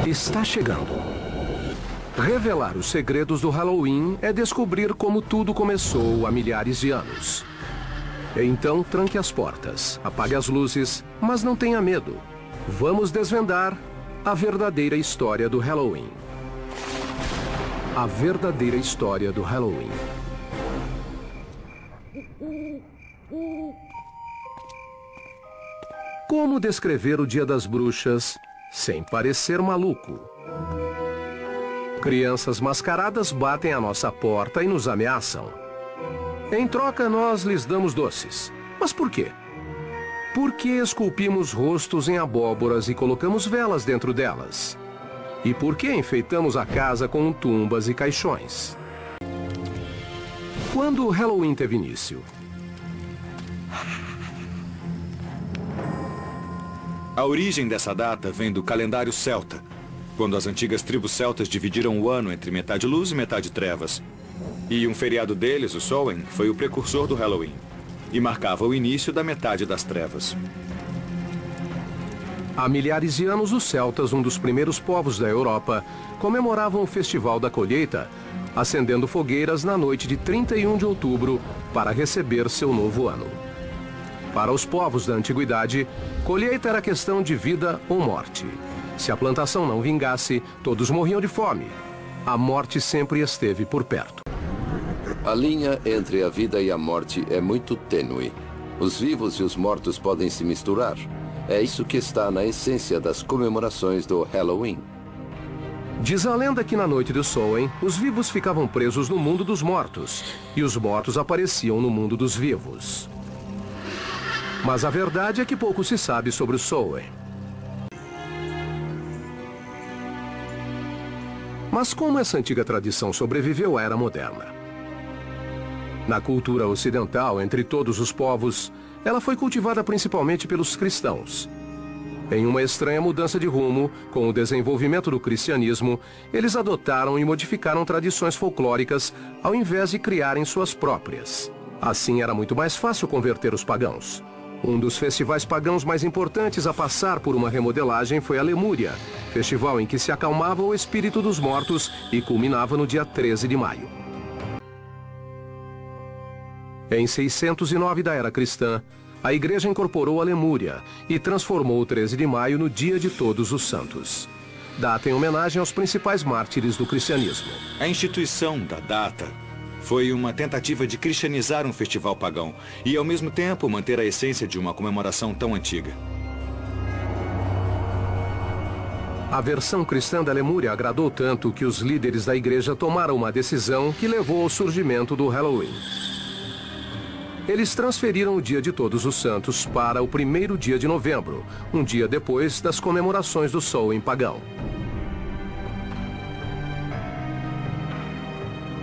Está chegando. Revelar os segredos do Halloween é descobrir como tudo começou há milhares de anos. Então, tranque as portas, apague as luzes, mas não tenha medo. Vamos desvendar a verdadeira história do Halloween. A verdadeira história do Halloween. Como descrever o Dia das Bruxas sem parecer maluco? Crianças mascaradas batem à nossa porta e nos ameaçam. Em troca, nós lhes damos doces. Mas por quê? Por que esculpimos rostos em abóboras e colocamos velas dentro delas? E por que enfeitamos a casa com tumbas e caixões? Quando o Halloween teve início? A origem dessa data vem do calendário celta, quando as antigas tribos celtas dividiram o ano entre metade luz e metade trevas. E um feriado deles, o Samhain, foi o precursor do Halloween e marcava o início da metade das trevas. Há milhares de anos, os celtas, um dos primeiros povos da Europa, comemoravam o Festival da Colheita, acendendo fogueiras na noite de 31 de outubro para receber seu novo ano. Para os povos da antiguidade, colheita era questão de vida ou morte. Se a plantação não vingasse, todos morriam de fome. A morte sempre esteve por perto. A linha entre a vida e a morte é muito tênue. Os vivos e os mortos podem se misturar. É isso que está na essência das comemorações do Halloween. Diz a lenda que na noite do Samhain, os vivos ficavam presos no mundo dos mortos e os mortos apareciam no mundo dos vivos. Mas a verdade é que pouco se sabe sobre o Samhain. Mas como essa antiga tradição sobreviveu à era moderna? Na cultura ocidental, entre todos os povos, ela foi cultivada principalmente pelos cristãos. Em uma estranha mudança de rumo, com o desenvolvimento do cristianismo, eles adotaram e modificaram tradições folclóricas ao invés de criarem suas próprias. Assim era muito mais fácil converter os pagãos. Um dos festivais pagãos mais importantes a passar por uma remodelagem foi a Lemúria, festival em que se acalmava o espírito dos mortos e culminava no dia 13 de maio. Em 609 da Era Cristã, a Igreja incorporou a Lemúria e transformou o 13 de maio no Dia de Todos os Santos. Data em homenagem aos principais mártires do cristianismo. A instituição da data foi uma tentativa de cristianizar um festival pagão e, ao mesmo tempo, manter a essência de uma comemoração tão antiga. A versão cristã da Lemúria agradou tanto que os líderes da igreja tomaram uma decisão que levou ao surgimento do Halloween. Eles transferiram o Dia de Todos os Santos para o primeiro dia de novembro, um dia depois das comemorações do Samhain pagão.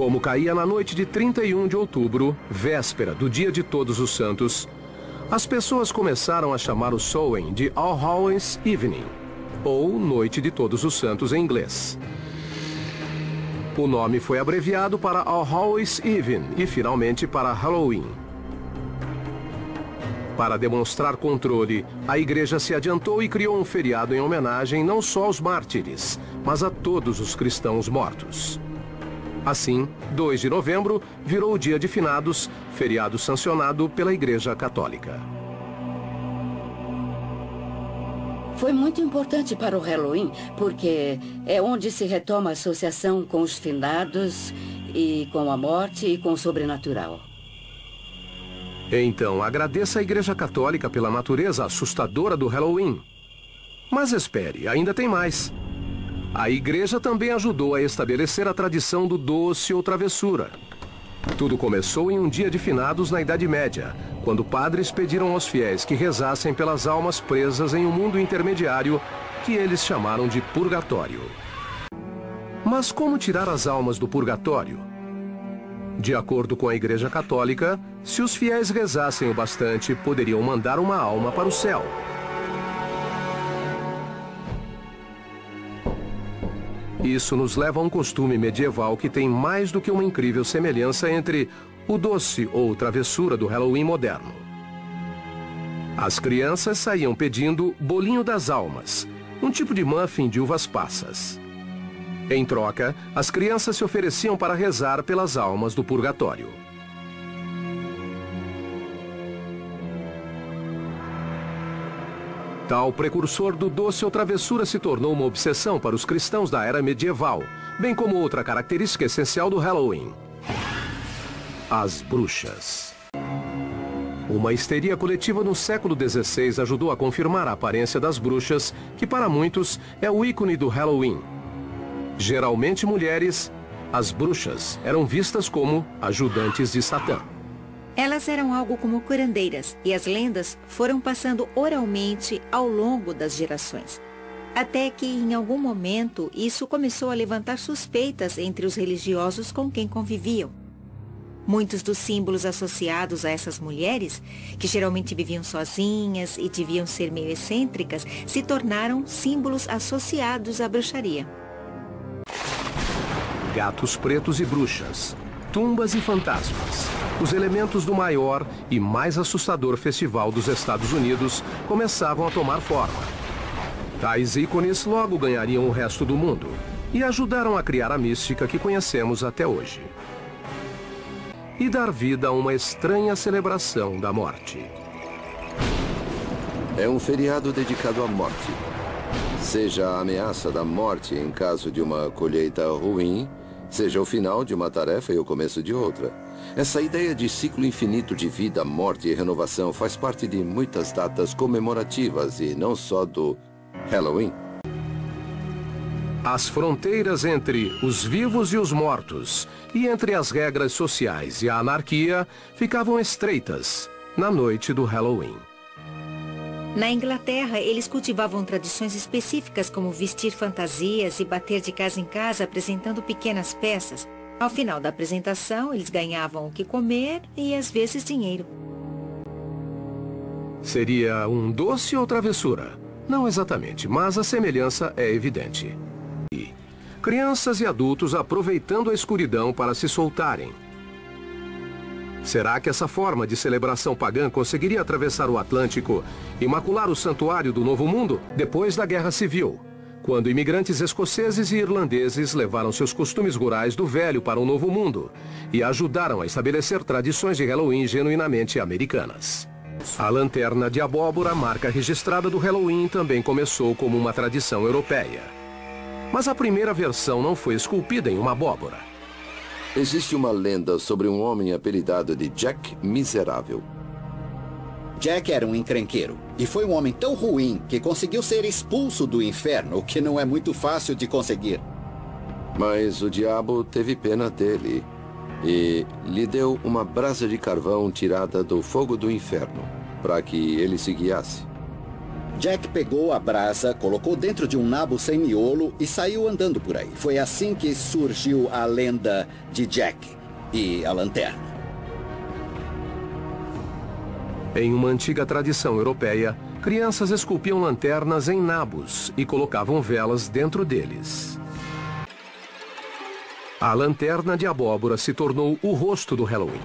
Como caía na noite de 31 de outubro, véspera do Dia de Todos os Santos, as pessoas começaram a chamar o Samhain de All Hallows Evening, ou Noite de Todos os Santos em inglês. O nome foi abreviado para All Hallows Eve e finalmente para Halloween. Para demonstrar controle, a igreja se adiantou e criou um feriado em homenagem não só aos mártires, mas a todos os cristãos mortos. Assim, 2 de novembro virou o Dia de Finados, feriado sancionado pela Igreja Católica. Foi muito importante para o Halloween, porque é onde se retoma a associação com os finados e com a morte e com o sobrenatural. Então, agradeça à Igreja Católica pela natureza assustadora do Halloween. Mas espere, ainda tem mais. A igreja também ajudou a estabelecer a tradição do doce ou travessura. Tudo começou em um dia de finados na Idade Média, quando padres pediram aos fiéis que rezassem pelas almas presas em um mundo intermediário que eles chamaram de purgatório. Mas como tirar as almas do purgatório? De acordo com a Igreja Católica, se os fiéis rezassem o bastante, poderiam mandar uma alma para o céu. Isso nos leva a um costume medieval que tem mais do que uma incrível semelhança entre o doce ou travessura do Halloween moderno. As crianças saíam pedindo bolinho das almas, um tipo de muffin de uvas passas. Em troca, as crianças se ofereciam para rezar pelas almas do purgatório. Tal precursor do doce ou travessura se tornou uma obsessão para os cristãos da era medieval, bem como outra característica essencial do Halloween: as bruxas. Uma histeria coletiva no século XVI ajudou a confirmar a aparência das bruxas, que para muitos é o ícone do Halloween. Geralmente mulheres, as bruxas eram vistas como ajudantes de Satã. Elas eram algo como curandeiras, e as lendas foram passando oralmente ao longo das gerações. Até que, em algum momento, isso começou a levantar suspeitas entre os religiosos com quem conviviam. Muitos dos símbolos associados a essas mulheres, que geralmente viviam sozinhas e deviam ser meio excêntricas, se tornaram símbolos associados à bruxaria. Gatos pretos e bruxas, tumbas e fantasmas. Os elementos do maior e mais assustador festival dos Estados Unidos começavam a tomar forma. Tais ícones logo ganhariam o resto do mundo e ajudaram a criar a mística que conhecemos até hoje. E dar vida a uma estranha celebração da morte. É um feriado dedicado à morte. Seja a ameaça da morte em caso de uma colheita ruim, seja o final de uma tarefa e o começo de outra. Essa ideia de ciclo infinito de vida, morte e renovação faz parte de muitas datas comemorativas e não só do Halloween. As fronteiras entre os vivos e os mortos, e entre as regras sociais e a anarquia, ficavam estreitas na noite do Halloween. Na Inglaterra, eles cultivavam tradições específicas como vestir fantasias e bater de casa em casa apresentando pequenas peças. Ao final da apresentação, eles ganhavam o que comer e, às vezes, dinheiro. Seria um doce ou travessura? Não exatamente, mas a semelhança é evidente. E crianças e adultos aproveitando a escuridão para se soltarem. Será que essa forma de celebração pagã conseguiria atravessar o Atlântico e macular o santuário do Novo Mundo depois da Guerra Civil, quando imigrantes escoceses e irlandeses levaram seus costumes rurais do Velho para o Novo Mundo e ajudaram a estabelecer tradições de Halloween genuinamente americanas? A lanterna de abóbora, marca registrada do Halloween, também começou como uma tradição europeia. Mas a primeira versão não foi esculpida em uma abóbora. Existe uma lenda sobre um homem apelidado de Jack Miserável. Jack era um encrenqueiro e foi um homem tão ruim que conseguiu ser expulso do inferno, o que não é muito fácil de conseguir. Mas o diabo teve pena dele e lhe deu uma brasa de carvão tirada do fogo do inferno, para que ele se guiasse. Jack pegou a brasa, colocou dentro de um nabo sem miolo e saiu andando por aí. Foi assim que surgiu a lenda de Jack e a lanterna. Em uma antiga tradição europeia, crianças esculpiam lanternas em nabos e colocavam velas dentro deles. A lanterna de abóbora se tornou o rosto do Halloween.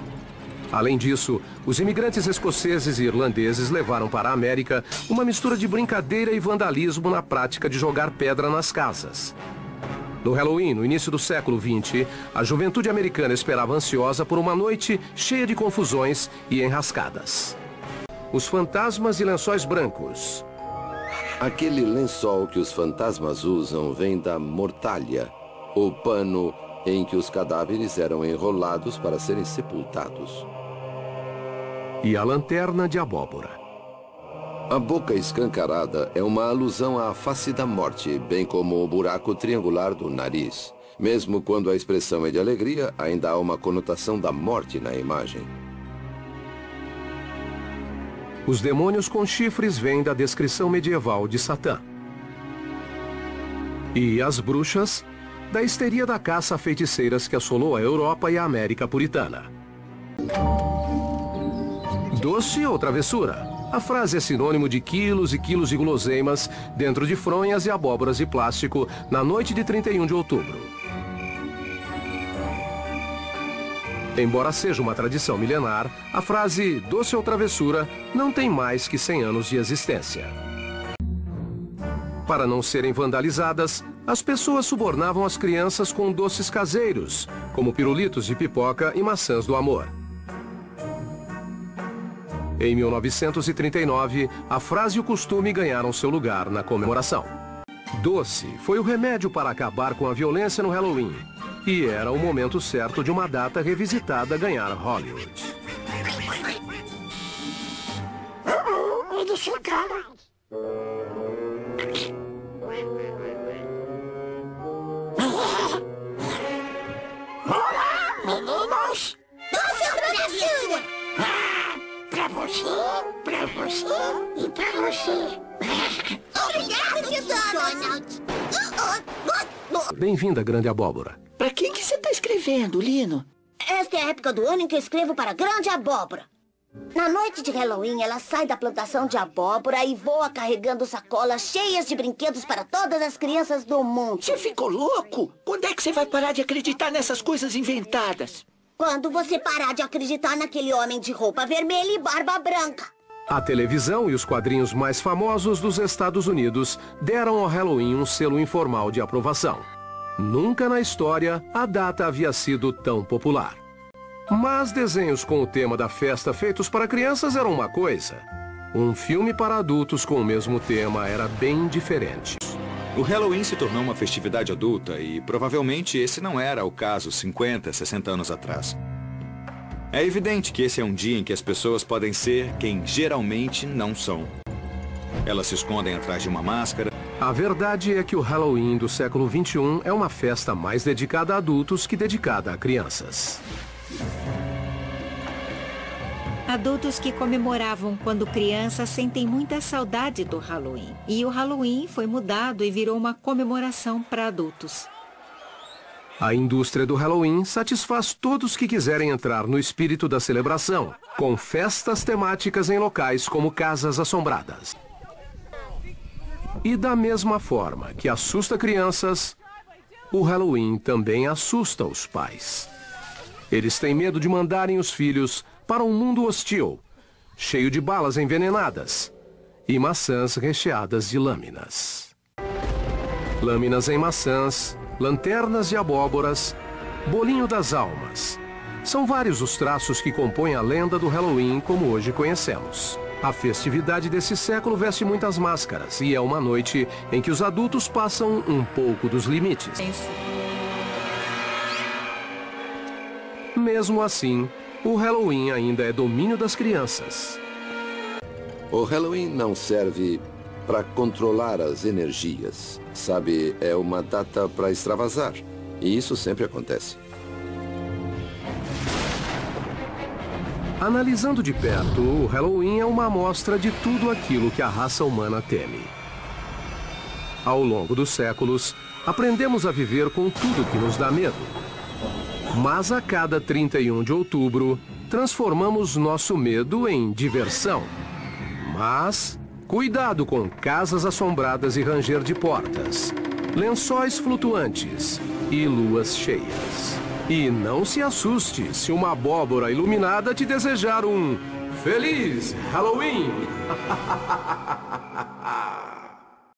Além disso, os imigrantes escoceses e irlandeses levaram para a América uma mistura de brincadeira e vandalismo na prática de jogar pedra nas casas. No Halloween, no início do século XX, a juventude americana esperava ansiosa por uma noite cheia de confusões e enrascadas. Os fantasmas e lençóis brancos. Aquele lençol que os fantasmas usam vem da mortalha, o pano em que os cadáveres eram enrolados para serem sepultados. E a lanterna de abóbora. A boca escancarada é uma alusão à face da morte, bem como o buraco triangular do nariz. Mesmo quando a expressão é de alegria, ainda há uma conotação da morte na imagem. Os demônios com chifres vêm da descrição medieval de Satã. E as bruxas, da histeria da caça a feiticeiras que assolou a Europa e a América puritana. Doce ou travessura? A frase é sinônimo de quilos e quilos de guloseimas dentro de fronhas e abóboras de plástico na noite de 31 de outubro. Embora seja uma tradição milenar, a frase doce ou travessura não tem mais que 100 anos de existência. Para não serem vandalizadas, as pessoas subornavam as crianças com doces caseiros, como pirulitos de pipoca e maçãs do amor. Em 1939, a frase e o costume ganharam seu lugar na comemoração. Doce foi o remédio para acabar com a violência no Halloween. E era o momento certo de uma data revisitada ganhar Hollywood. Eles chegaram. Olá, meninos. Doce ou travessura? Pra você e pra você. Obrigado, tio Donald. Bem-vinda, grande abóbora. Pra quem que você tá escrevendo, Lino? Esta é a época do ano em que eu escrevo para a Grande Abóbora. Na noite de Halloween, ela sai da plantação de abóbora e voa carregando sacolas cheias de brinquedos para todas as crianças do mundo. Você ficou louco? Quando é que você vai parar de acreditar nessas coisas inventadas? Quando você parar de acreditar naquele homem de roupa vermelha e barba branca. A televisão e os quadrinhos mais famosos dos Estados Unidos deram ao Halloween um selo informal de aprovação. Nunca na história a data havia sido tão popular. Mas desenhos com o tema da festa feitos para crianças eram uma coisa. Um filme para adultos com o mesmo tema era bem diferente. O Halloween se tornou uma festividade adulta e provavelmente esse não era o caso 50, 60 anos atrás. É evidente que esse é um dia em que as pessoas podem ser quem geralmente não são. Elas se escondem atrás de uma máscara. A verdade é que o Halloween do século XXI é uma festa mais dedicada a adultos que dedicada a crianças. Adultos que comemoravam quando crianças sentem muita saudade do Halloween. E o Halloween foi mudado e virou uma comemoração para adultos. A indústria do Halloween satisfaz todos que quiserem entrar no espírito da celebração, com festas temáticas em locais como casas assombradas. E da mesma forma que assusta crianças, o Halloween também assusta os pais. Eles têm medo de mandarem os filhos para um mundo hostil, cheio de balas envenenadas e maçãs recheadas de lâminas. Lâminas em maçãs, lanternas de abóboras, bolinho das almas. São vários os traços que compõem a lenda do Halloween como hoje conhecemos. A festividade desse século veste muitas máscaras e é uma noite em que os adultos passam um pouco dos limites. Mesmo assim, o Halloween ainda é domínio das crianças. O Halloween não serve para controlar as energias. Sabe, é uma data para extravasar. E isso sempre acontece. Analisando de perto, o Halloween é uma amostra de tudo aquilo que a raça humana teme. Ao longo dos séculos, aprendemos a viver com tudo que nos dá medo. Mas a cada 31 de outubro, transformamos nosso medo em diversão. Mas, cuidado com casas assombradas e ranger de portas, lençóis flutuantes e luas cheias. E não se assuste se uma abóbora iluminada te desejar um Feliz Halloween!